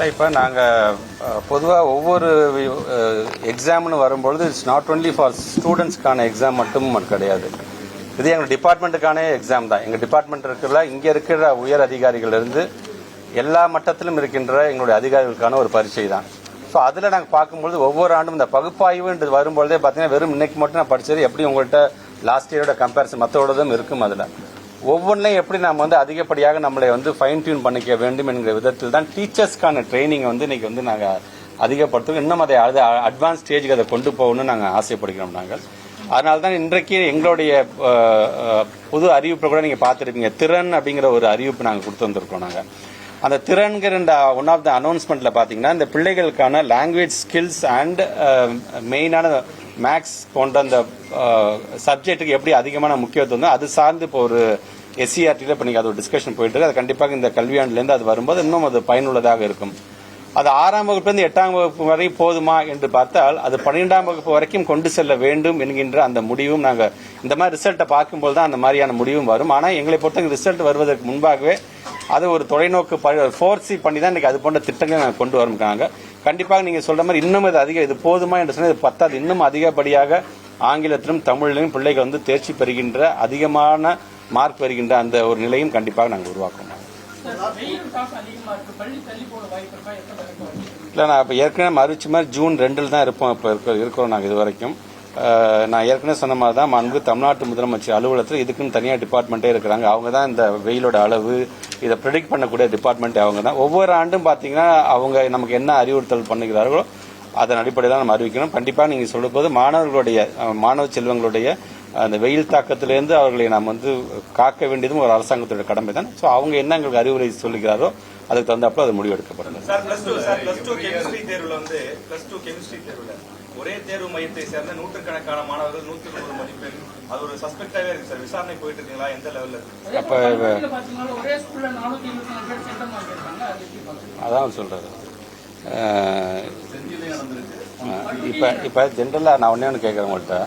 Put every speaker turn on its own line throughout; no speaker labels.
இப்போ நாங்கள் பொதுவாக ஒவ்வொரு எக்ஸாம்னு வரும்பொழுது இட்ஸ் நாட் ஒன்லி ஃபார் ஸ்டூடெண்ட்ஸ்க்கான எக்ஸாம் மட்டும் கிடையாது. இது எங்கள் டிபார்ட்மெண்ட்டுக்கான எக்ஸாம் தான். எங்கள் டிபார்ட்மெண்ட் இருக்கிற இங்கே இருக்கிற உயர் அதிகாரிகளிலிருந்து எல்லா மட்டத்திலும் இருக்கின்ற எங்களுடைய அதிகாரிகளுக்கான ஒரு பரீட்சை தான். ஸோ அதில் நாங்கள் பார்க்கும்பொழுது ஒவ்வொரு ஆண்டும் இந்த பகுப்பாய்வுன்றது வரும்பொழுதே பார்த்தீங்கன்னா வெறும் இன்னைக்கு மட்டும் நான் படித்தது எப்படி உங்கள்கிட்ட லாஸ்ட் இயரோட கம்பேரிசன் மற்றோடதும் இருக்கும். அதில் ஒவ்வொன்றையும் எப்படி நம்ம அதிகப்படியாக நம்மளை ஃபைன் டியூன் பண்ணிக்க வேண்டும் என்கிற விதத்தில் தான் டீச்சர்ஸ்க்கான ட்ரைனிங் இன்னைக்கு நாங்கள் அதிகப்படுத்துவோம். இன்னும் அதை அட்வான்ஸ் ஸ்டேஜுக்கு அதை கொண்டு போகணும்னு நாங்கள் ஆசைப்படுகிறோம். நாங்கள் அதனால தான் இன்றைக்கு எங்களுடைய புது அறிவிப்பை கூட நீங்கள் பார்த்துருப்பீங்க. திறன் அப்படிங்கிற ஒரு அறிவிப்பு நாங்கள் கொடுத்து வந்திருக்கோம். நாங்கள் அந்த திறன்கிற ஒன் ஆஃப் த அனௌன்ஸ்மெண்ட்டில் பார்த்தீங்கன்னா இந்த பிள்ளைகளுக்கான லாங்குவேஜ் ஸ்கில்ஸ் அண்ட் மெயினான மேக்ஸ் போன்ற அந்த சப்ஜெக்ட்டுக்கு எப்படி அதிகமான முக்கியத்துவம் அது சார்ந்து இப்போ ஒரு எஸ்சிஆர்டியில் இப்போ நீங்கள் அது ஒரு டிஸ்கஷன் போயிட்டு இருக்கு. அது கண்டிப்பாக இந்த கல்வியாண்டிலேருந்து அது வரும்போது இன்னும் அது பயனுள்ளதாக இருக்கும். அது 6ஆம் வகுப்புலேருந்து 8ஆம் வகுப்பு வரை போதுமா என்று பார்த்தால் அது 12ஆம் வகுப்பு வரைக்கும் கொண்டு செல்ல வேண்டும் என்கின்ற அந்த முடிவும் நாங்கள் இந்த மாதிரி ரிசல்ட்டை பார்க்கும்போது தான் அந்த மாதிரியான முடிவும் வரும். ஆனால் எங்களை பொறுத்த ரிசல்ட் வருவதற்கு முன்பாகவே அது ஒரு தொலைநோக்கு ஃபோர்சி பண்ணி தான் இன்றைக்கி அது போன்ற திட்டங்களை நாங்கள் கொண்டு வரோம்க்காங்க. கண்டிப்பாக நீங்கள் சொல்கிற மாதிரி இன்னும் இது போதுமா என்று சொன்னால் இது பத்தாது. இன்னும் அதிகப்படியாக ஆங்கிலத்திலும் தமிழிலும் பிள்ளைகள் தேர்ச்சி பெறுகின்ற அதிகமான மார்க் பெறுகின்ற அந்த ஒரு நிலையும் கண்டிப்பாக நாங்கள் உருவாக்கணும். இல்லை, நான் இப்போ ஏற்கனவே மறுச்சு மாதிரி ஜூன் 2 தான் இருப்போம். இப்போ இருக்கிறோம் நாங்கள் இது வரைக்கும். நான் ஏற்கனவே சொன்ன மாதிரி தான் மாண்பு தமிழ்நாட்டு முதலமைச்சர் அலுவலகத்தில் இதுக்குன்னு தனியாக டிபார்ட்மெண்ட்டே இருக்கிறாங்க. அவங்க தான் இந்த வெயிலோட அளவு இதை ப்ரெடிக்ட் பண்ணக்கூடிய டிபார்ட்மெண்ட்டே அவங்க தான். ஒவ்வொரு ஆண்டும் பார்த்தீங்கன்னா அவங்க நமக்கு என்ன அறிவுறுத்தல் பண்ணுகிறார்களோ அதன் அடிப்படையில் தான் நம்ம அறிவிக்கணும். கண்டிப்பாக நீங்கள் சொல்லும்போது மாணவ செல்வங்களுடைய அந்த வெயில் தாக்கத்திலேருந்து அவர்களை நாம் காக்க வேண்டியதும் ஒரு அரசாங்கத்தோட கடமை தான். ஸோ அவங்க என்ன எங்களுக்கு அறிவுரை சொல்லுகிறாரோ அதுக்கு தகுந்தாப்புல அது முடிவெடுக்கப்படும்.
ஒரே தேர்வு மையத்தை சேர்ந்த நூற்றுக்கணக்கான மாணவர்கள் 190 மதிப்பெண் அது ஒரு சஸ்பெக்டாவே இருக்கு சார். விசாரணை போயிட்டு இருக்கீங்களா? எந்த லெவல்ல இருக்கு?
அதான் சொல்றது. இப்ப ஜென்ரலா நான் ஒன்னு கேட்கறேன் உங்கள்கிட்ட.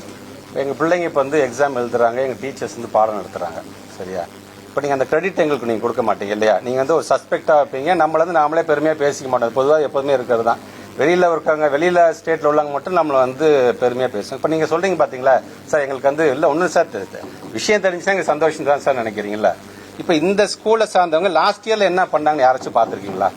எங்க பிள்ளைங்க இப்ப எக்ஸாம் எழுதுறாங்க, எங்க டீச்சர்ஸ் பாடம் நடத்துறாங்க, சரியா? இப்போ நீங்கள் அந்த கிரெடிட் எங்களுக்கு நீங்கள் கொடுக்க மாட்டீங்க இல்லையா? நீங்கள் ஒரு சஸ்பெக்டாக வைப்பீங்க. நம்மள நாமளே பெருமையாக பேசிக்க மாட்டோம். பொதுவாக எப்போதுமே இருக்கிறது தான். வெளியில் இருக்காங்க, வெளியில் ஸ்டேட்டில் உள்ளவங்க மட்டும் நம்மளை பெருமையாக பேசுவோம். இப்போ நீங்கள் சொல்கிறீங்க பார்த்தீங்களா சார், எங்களுக்கு இல்லை ஒன்றும் சார் விஷயம் தெரிஞ்சுன்னா எங்களுக்கு சந்தோஷம் தான் சார் நினைக்கிறீங்களா? இப்போ இந்த ஸ்கூலை சார்ந்தவங்க லாஸ்ட் இயரில் என்ன பண்ணாங்கன்னு யாராச்சும் பார்த்துருக்கீங்களா?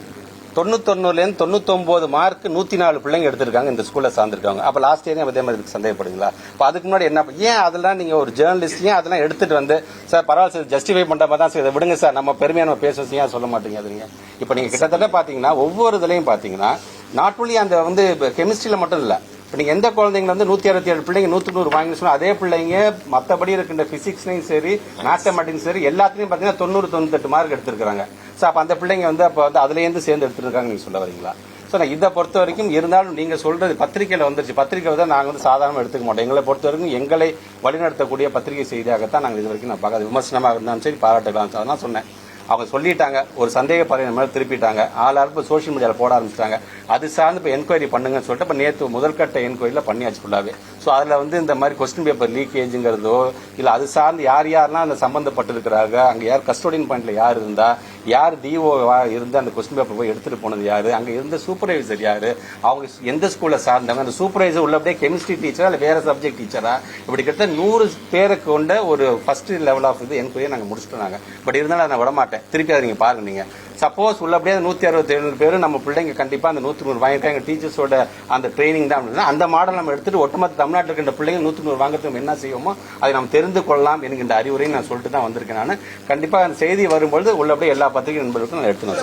99லேருந்து 99 மார்க் 104 பிள்ளைங்க எடுத்திருக்காங்க இந்த ஸ்கூல்ல சார்ந்திருக்காங்க. அப்ப லாஸ்ட் இயர் அதே மாதிரி சந்தேகப்படுங்களா? அப்ப அதுக்கு முன்னாடி என்ன ஏன் அதெல்லாம் நீங்க ஒரு ஜேர்னலிஸ்ட் ஏன் அதெல்லாம் எடுத்துட்டு சார் பரவாயில்ல சார் ஜஸ்டிஃபை பண்ற மாதிரி தான் சார் இதை விடுங்க சார் நம்ம பெருமையா நம்ம பேச ஏன் சொல்ல மாட்டீங்க? அதுங்க இப்ப நீங்க கிட்டத்தட்ட பாத்தீங்கன்னா ஒவ்வொரு இதுலயும் பாத்தீங்கன்னா நாட் ஒன்லி அந்த கெமிஸ்ட்ரியில மட்டும் இல்ல. இப்போ நீங்கள் எந்த குழந்தைங்க 167 பிள்ளைங்க 100 வாங்கி சொன்னால் அதே பிள்ளைங்க மற்றபடி இருக்கின்ற பிசிக்ஸ்லையும் சரி மேத்தமெட்டிக்ஸ் சரி எல்லாத்துலையும் பார்த்தீங்கன்னா 90-98 மார்க் எடுத்திருக்காங்க. ஸோ அப்போ அந்த பிள்ளைங்க அப்போ அதுலேருந்து சேர்ந்து எடுத்துருக்காங்க நீங்கள் சொல்ல வரீங்களா? ஸோ நான் இதை பொறுத்த வரைக்கும் இருந்தாலும் நீங்கள் சொல்றது பத்திரிகையில் வந்துருச்சு. பத்திரிகை தான் நாங்கள் சாதாரணமாக எடுத்துக்க மாட்டோம். எங்களை பொறுத்த வரைக்கும் எங்களை வழிநடத்தக்கூடிய பத்திரிகை செய்தியாகத்தான் நாங்கள் இது வரைக்கும் நான் பார்க்காது. விமர்சனமாக இருந்தாலும் சரி பாராட்டுகளாம் சார் அதான் சொன்னேன். அவங்க சொல்லிட்டாங்க, ஒரு சந்தேக பறைய மேலே திருப்பிட்டாங்க, ஆளாருக்கு சோஷியல் மீடியாவில் போட ஆரம்பிச்சிட்டாங்க. அது சார்ந்து இப்போ என்கொயரி பண்ணுங்கன்னு சொல்லிட்டு இப்போ நேற்று முதல்கட்ட என்கொயரியில் பண்ணியாச்சு ஃபுல்லாகவே. ஸோ அதில் இந்த மாதிரி கொஸ்டின் பேப்பர் லீக்கேஜுங்கிறதோ இல்லை அது சார்ந்து யாரெல்லாம் அந்த சம்மந்தப்பட்டிருக்கிறாங்க, அங்கே யார் கஸ்டோடியன் பாயிண்ட்ல யார் இருந்தா, யார் டிஓ இருந்து அந்த கொஸ்டின் பேப்பர் போய் எடுத்துட்டு போனது யாரு, அங்கே இருந்த சூப்பர்வைசர் யாரு, அவங்க எந்த ஸ்கூலில் சார்ந்தவங்க, அந்த சூப்பர்வைசர் உள்ளபடியே கெமிஸ்ட்ரி டீச்சரா இல்லை வேற சப்ஜெக்ட் டீச்சரா, இப்படி கிட்ட 100 பேருக்கு கொண்ட ஒரு ஃபர்ஸ்ட் லெவல் ஆஃப் என்கொயரி நாங்கள் முடிச்சுட்டோம். பட் இருந்தாலும் நான் விட மாட்டேன். திருப்பி அதை நீங்க பாருங்க. நீங்க சப்போஸ் உள்ளபடியே 167 பேரும் நம்ம பிள்ளைங்க கண்டிப்பா அந்த 100 வாங்கிட்டாங்க டீச்சர்ஸோட அந்த ட்ரைனிங் தான். அந்த மாடல் நம்ம எடுத்துட்டு ஒட்டுமொத்த தமிழ்நாட்டில் இருக்கின்ற பிள்ளைங்க 100 வாங்குறதுக்கு என்ன செய்வோமோ அதை நம்ம தெரிந்து கொள்ளலாம் என்கின்ற அறிவுரையும் நான் சொல்லிட்டு தான் வந்திருக்கேன். நான் கண்டிப்பா அந்த செய்தி வரும்பொழுது உள்ளபடியே எல்லா பத்திரிகை நண்பர்களுக்கும் நான் எடுத்துன்னு